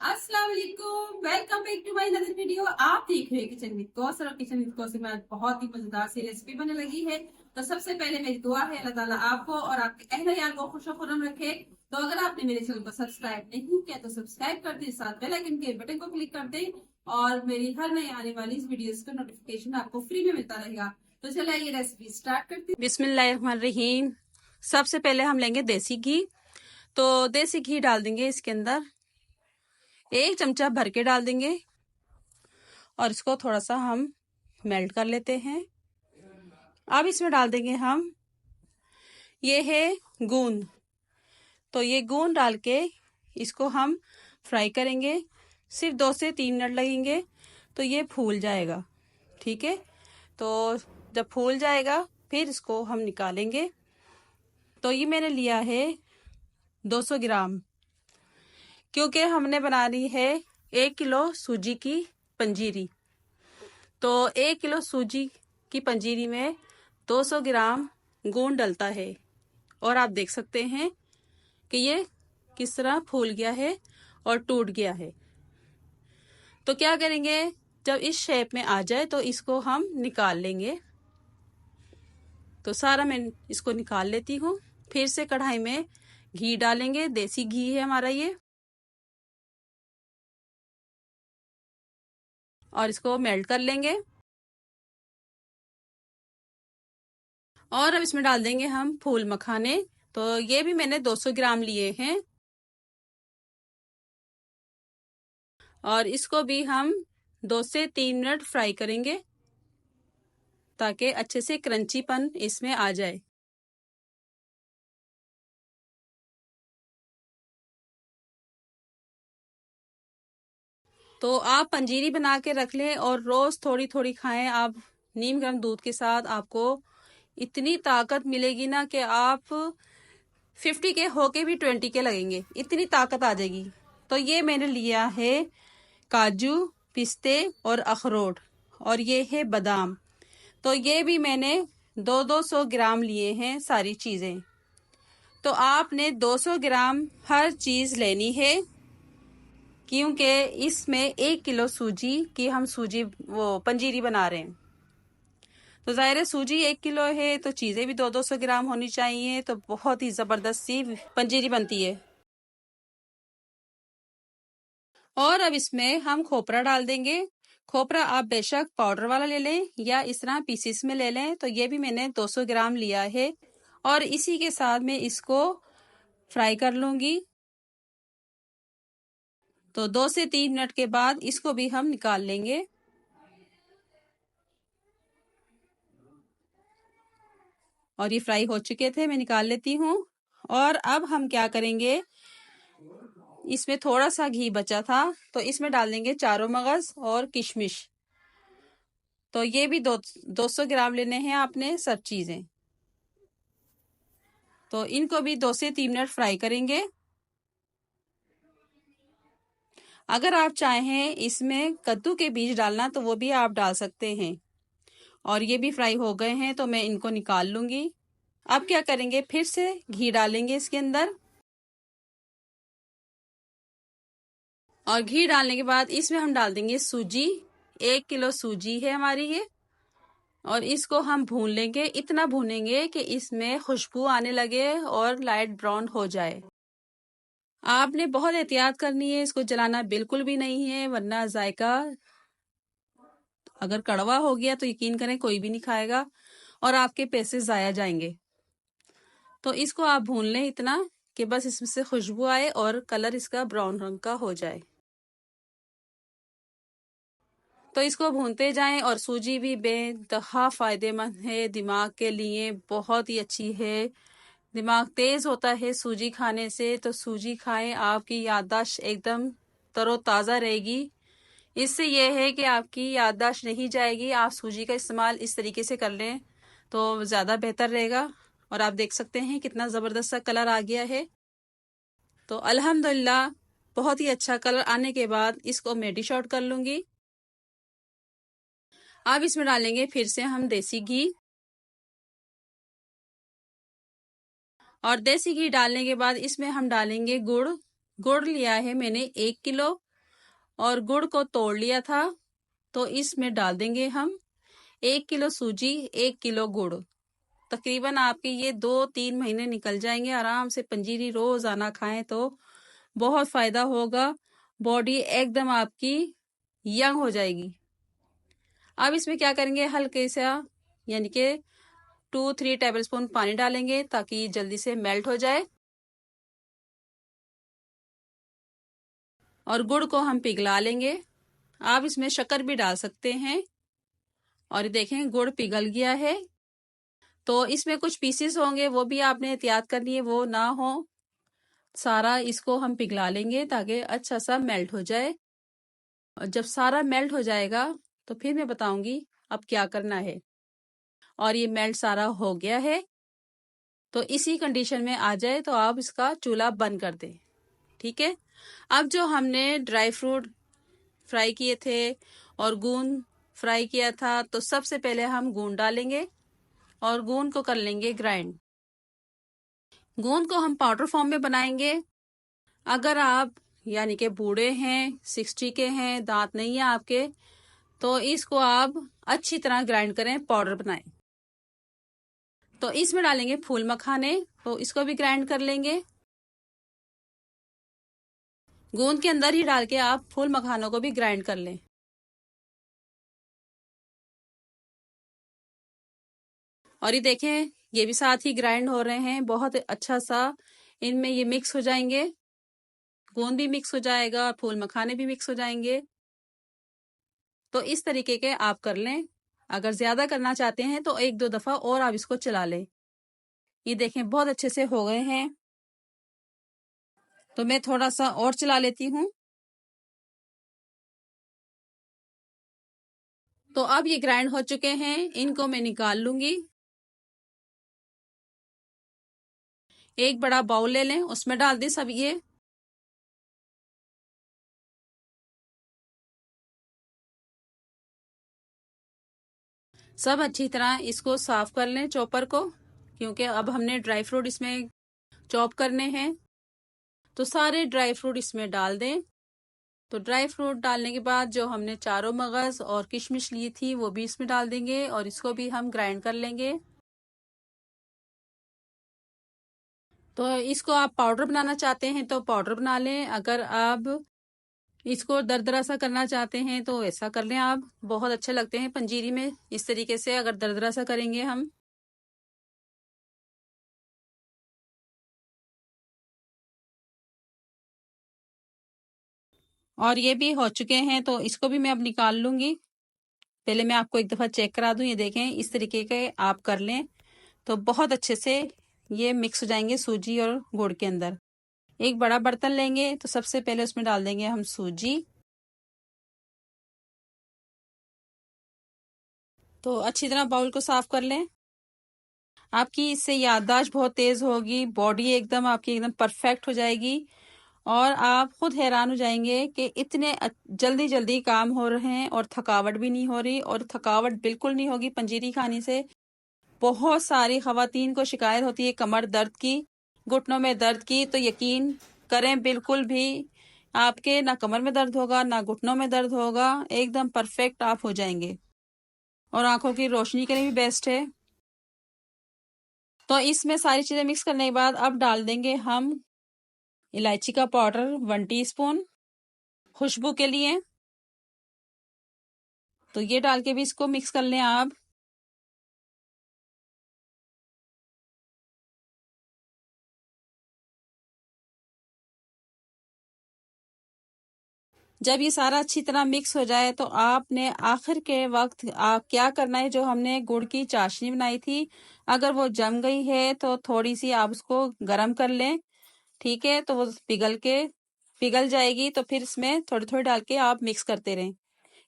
अस्सलाम वालेकुम, welcome back to my another video. आप देख रहे हैं किचन विद कौसर और किचन विद कौसर में आज बहुत ही मजेदार सी रेसिपी बनने लगी है। तो सबसे पहले मेरी दुआ है अल्लाह ताला आपको और आपके अहले यार को खुश खुरम रखे। तो अगर आपने मेरे चैनल को सब्सक्राइब नहीं किया तो सब्सक्राइब कर दें, साथ बेल आइकन के बटन को क्लिक कर दें और मेरी हर नई आने वाली इस वीडियोस का नोटिफिकेशन आपको फ्री में मिलता रहेगा। तो चलिए ये रेसिपी स्टार्ट करते हैं। बिस्मिल्लाहिर्रहमानिर्रहीम। सबसे पहले हम लेंगे देसी घी। तो देसी घी डाल देंगे इसके अंदर, 1 चमचा भर के डाल देंगे और इसको थोड़ा सा हम मेल्ट कर लेते हैं। अब इसमें डाल देंगे हम, ये है गूंद। तो ये गूंद डाल के इसको हम फ्राई करेंगे, सिर्फ 2 से 3 मिनट लगेंगे तो ये फूल जाएगा। ठीक है, तो जब फूल जाएगा फिर इसको हम निकालेंगे। तो ये मैंने लिया है 200 ग्राम, क्योंकि हमने बनानी है 1 किलो सूजी की पंजीरी। तो 1 किलो सूजी की पंजीरी में 200 ग्राम गूंद डलता है। और आप देख सकते हैं कि ये किस तरह फूल गया है और टूट गया है। तो क्या करेंगे, जब इस शेप में आ जाए तो इसको हम निकाल लेंगे। तो सारा मैं इसको निकाल लेती हूँ। फिर से कढ़ाई में घी डालेंगे, देसी घी है हमारा ये, और इसको मेल्ट कर लेंगे। और अब इसमें डाल देंगे हम फूल मखाने। तो ये भी मैंने 200 ग्राम लिए हैं और इसको भी हम 2 से 3 मिनट फ्राई करेंगे ताकि अच्छे से क्रंचीपन इसमें आ जाए। तो आप पंजीरी बना के रख लें और रोज थोड़ी थोड़ी खाएं आप नीम गर्म दूध के साथ। आपको इतनी ताकत मिलेगी ना कि आप 50 के होके भी 20 के लगेंगे, इतनी ताकत आ जाएगी। तो ये मैंने लिया है काजू, पिस्ते और अखरोट, और ये है बादाम। तो ये भी मैंने 200 ग्राम लिए हैं सारी चीजें। तो आपने 200 ग्राम हर चीज लेनी है, क्योंकि इसमें 1 किलो सूजी की हम सूजी वो पंजीरी बना रहे हैं। तो जाहिर है सूजी 1 किलो है तो चीजें भी 200 ग्राम होनी चाहिए। तो बहुत ही जबरदस्त सी पंजीरी बनती है। और अब इसमें हम खोपरा डाल देंगे। खोपरा आप बेशक पाउडर वाला ले लें या इस तरह पीसीस में ले लें। तो ये भी मैंने 200 ग्राम लिया है और इसी के साथ में इसको फ्राई कर लूंगी। तो 2 से 3 मिनट के बाद इसको भी हम निकाल लेंगे। और ये फ्राई हो चुके थे, मैं निकाल लेती हूँ। और अब हम क्या करेंगे, इसमें थोड़ा सा घी बचा था तो इसमें डाल देंगे चारों मगज और किशमिश। तो ये भी 200 ग्राम लेने हैं आपने सब चीजें। तो इनको भी 2 से 3 मिनट फ्राई करेंगे। अगर आप चाहें इसमें कद्दू के बीज डालना तो वो भी आप डाल सकते हैं। और ये भी फ्राई हो गए हैं तो मैं इनको निकाल लूंगी। अब क्या करेंगे, फिर से घी डालेंगे इसके अंदर। और घी डालने के बाद इसमें हम डाल देंगे सूजी। 1 किलो सूजी है हमारी ये। और इसको हम भून लेंगे, इतना भूनेंगे कि इसमें खुशबू आने लगे और लाइट ब्राउन हो जाए। आपने बहुत एहतियात करनी है, इसको जलाना बिल्कुल भी नहीं है, वरना जायका अगर कड़वा हो गया तो यकीन करें कोई भी नहीं खाएगा और आपके पैसे जाया जाएंगे। तो इसको आप भून लें इतना कि बस इसमें से खुशबू आए और कलर इसका ब्राउन रंग का हो जाए। तो इसको भूनते जाएं। और सूजी भी बेइंतहा फायदेमंद है, दिमाग के लिए बहुत ही अच्छी है। दिमाग तेज होता है सूजी खाने से। तो सूजी खाएं, आपकी याददाश्त एकदम तरोताज़ा रहेगी। इससे यह है कि आपकी याददाश्त नहीं जाएगी। आप सूजी का इस्तेमाल इस तरीके से कर लें तो ज़्यादा बेहतर रहेगा। और आप देख सकते हैं कितना ज़बरदस्त सा कलर आ गया है। तो अल्हम्दुलिल्लाह बहुत ही अच्छा कलर आने के बाद इसको मैं डिश आउट कर लूंगी। अब इसमें डालेंगे फिर से हम देसी घी। और देसी घी डालने के बाद इसमें हम डालेंगे गुड़। गुड़ लिया है मैंने 1 किलो और गुड़ को तोड़ लिया था, तो इसमें डाल देंगे हम 1 किलो सूजी, 1 किलो गुड़। तकरीबन आपके ये 2-3 महीने निकल जाएंगे। आराम से पंजीरी रोजाना खाएं तो बहुत फायदा होगा। बॉडी एकदम आपकी यंग हो जाएगी। अब इसमें क्या करेंगे, हल्के सा यानी कि 2-3 टेबलस्पून पानी डालेंगे ताकि जल्दी से मेल्ट हो जाए। और गुड़ को हम पिघला लेंगे। आप इसमें शक्कर भी डाल सकते हैं। और देखें गुड़ पिघल गया है। तो इसमें कुछ पीसेस होंगे, वो भी आपने एहतियात करनी है वो ना हो। सारा इसको हम पिघला लेंगे ताकि अच्छा सा मेल्ट हो जाए। और जब सारा मेल्ट हो जाएगा तो फिर मैं बताऊंगी अब क्या करना है। और ये मेल्ट सारा हो गया है, तो इसी कंडीशन में आ जाए तो आप इसका चूल्हा बंद कर दें। ठीक है। अब जो हमने ड्राई फ्रूट फ्राई किए थे और गूंद फ्राई किया था, तो सबसे पहले हम गूंद डालेंगे और गूंद को कर लेंगे ग्राइंड। गूंद को हम पाउडर फॉर्म में बनाएंगे। अगर आप यानी कि बूढ़े हैं, 60 के हैं, दांत नहीं है आपके, तो इसको आप अच्छी तरह ग्राइंड करें, पाउडर बनाएं। तो इसमें डालेंगे फूल मखाने, तो इसको भी ग्राइंड कर लेंगे। गूंद के अंदर ही डाल के आप फूल मखानों को भी ग्राइंड कर लें। और ये देखें ये भी साथ ही ग्राइंड हो रहे हैं, बहुत अच्छा सा इनमें ये मिक्स हो जाएंगे। गोंद भी मिक्स हो जाएगा और फूल मखाने भी मिक्स हो जाएंगे। तो इस तरीके के आप कर लें। अगर ज्यादा करना चाहते हैं तो 1-2 दफा और आप इसको चला लें। ये देखें बहुत अच्छे से हो गए हैं। तो मैं थोड़ा सा और चला लेती हूँ। तो अब ये ग्राइंड हो चुके हैं, इनको मैं निकाल लूंगी। एक बड़ा बाउल ले लें, उसमें डाल दें सब ये। सब अच्छी तरह इसको साफ कर लें चॉपर को, क्योंकि अब हमने ड्राई फ्रूट इसमें चॉप करने हैं। तो सारे ड्राई फ्रूट इसमें डाल दें। तो ड्राई फ्रूट डालने के बाद जो हमने चारों मगज और किशमिश ली थी वो भी इसमें डाल देंगे और इसको भी हम ग्राइंड कर लेंगे। तो इसको आप पाउडर बनाना चाहते हैं तो पाउडर बना लें। अगर आप इसको दरदरा सा करना चाहते हैं तो ऐसा कर लें आप। बहुत अच्छे लगते हैं पंजीरी में इस तरीके से, अगर दरदरा सा करेंगे हम। और ये भी हो चुके हैं, तो इसको भी मैं अब निकाल लूंगी। पहले मैं आपको एक दफा चेक करा दूं। ये देखें इस तरीके के आप कर लें तो बहुत अच्छे से ये मिक्स हो जाएंगे सूजी और गुड़ के अंदर। एक बड़ा बर्तन लेंगे, तो सबसे पहले उसमें डाल देंगे हम सूजी। तो अच्छी तरह बाउल को साफ कर लें। आपकी इससे याददाश्त बहुत तेज होगी, बॉडी एकदम आपकी एकदम परफेक्ट हो जाएगी। और आप खुद हैरान हो जाएंगे कि इतने जल्दी जल्दी काम हो रहे हैं और थकावट भी नहीं हो रही। और थकावट बिल्कुल नहीं होगी पंजीरी खाने से। बहुत सारी खवातीन को शिकायत होती है कमर दर्द की, घुटनों में दर्द की, तो यकीन करें बिल्कुल भी आपके ना कमर में दर्द होगा ना घुटनों में दर्द होगा। एकदम परफेक्ट आप हो जाएंगे। और आंखों की रोशनी के लिए भी बेस्ट है। तो इसमें सारी चीजें मिक्स करने के बाद अब डाल देंगे हम इलायची का पाउडर 1 टीस्पून खुशबू के लिए। तो ये डाल के भी इसको मिक्स कर लें आप। जब ये सारा अच्छी तरह मिक्स हो जाए तो आपने आखिर के वक्त आप क्या करना है, जो हमने गुड़ की चाशनी बनाई थी, अगर वो जम गई है तो थोड़ी सी आप उसको गर्म कर लें। ठीक है। तो वो पिघल जाएगी, तो फिर इसमें थोड़ी थोड़ी डाल के आप मिक्स करते रहें।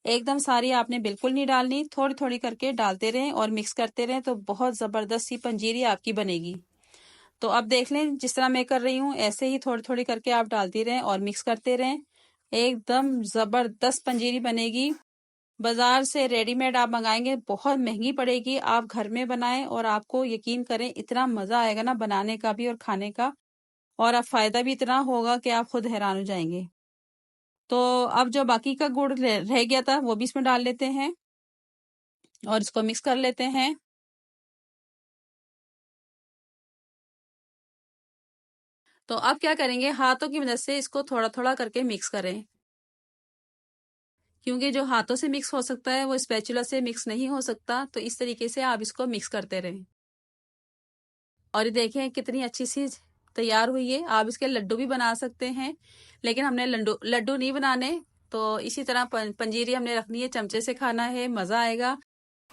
एकदम सारी आपने बिल्कुल नहीं डालनी, थोड़ी थोड़ी करके डालते रहें और मिक्स करते रहें, तो बहुत जबरदस्त सी पंजीरी आपकी बनेगी। तो अब देख लें जिस तरह मैं कर रही हूँ ऐसे ही थोड़ी थोड़ी करके आप डालती रहें और मिक्स करते रहें। एकदम जबरदस्त पंजीरी बनेगी। बाजार से रेडीमेड आप मंगाएंगे बहुत महंगी पड़ेगी, आप घर में बनाएं और आपको यकीन करें इतना मजा आएगा ना बनाने का भी और खाने का। और आप फायदा भी इतना होगा कि आप खुद हैरान हो जाएंगे। तो अब जो बाकी का गुड़ रह गया था वो भी इसमें डाल लेते हैं और इसको मिक्स कर लेते हैं। तो अब क्या करेंगे, हाथों की मदद से इसको थोड़ा थोड़ा करके मिक्स करें, क्योंकि जो हाथों से मिक्स हो सकता है वो स्पैचुला से मिक्स नहीं हो सकता। तो इस तरीके से आप इसको मिक्स करते रहें। और ये देखें कितनी अच्छी सी तैयार हुई है। आप इसके लड्डू भी बना सकते हैं, लेकिन हमने लड्डू नहीं बनाने। तो इसी तरह पंजीरी हमने रखनी है, चमचे से खाना है, मज़ा आएगा।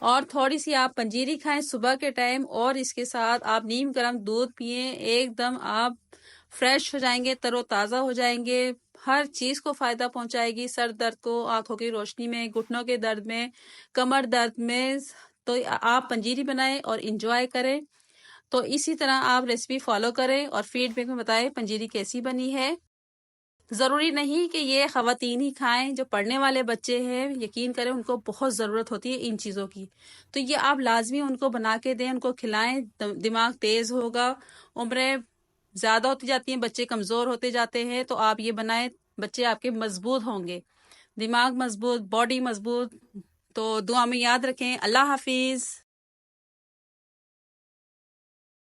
और थोड़ी सी आप पंजीरी खाएं सुबह के टाइम, और इसके साथ आप नीम गर्म दूध पिए, एकदम आप फ्रेश हो जाएंगे, तरोताज़ा हो जाएंगे। हर चीज़ को फ़ायदा पहुंचाएगी, सर दर्द को, आंखों की रोशनी में, घुटनों के दर्द में, कमर दर्द में। तो आप पंजीरी बनाएं और इंजॉय करें। तो इसी तरह आप रेसिपी फॉलो करें और फीडबैक में बताएं पंजीरी कैसी बनी है। ज़रूरी नहीं कि ये ख़वातीन ही खाएं, जो पढ़ने वाले बच्चे हैं यकीन करें उनको बहुत ज़रूरत होती है इन चीज़ों की। तो ये आप लाजमी उनको बना के दें, उनको खिलाएं, दिमाग तेज़ होगा। उम्रें ज़्यादा होती जाती हैं, बच्चे कमज़ोर होते जाते हैं, तो आप ये बनाएं, बच्चे आपके मजबूत होंगे, दिमाग मजबूत, बॉडी मजबूत। तो दुआ में याद रखें। अल्लाह हाफिज़।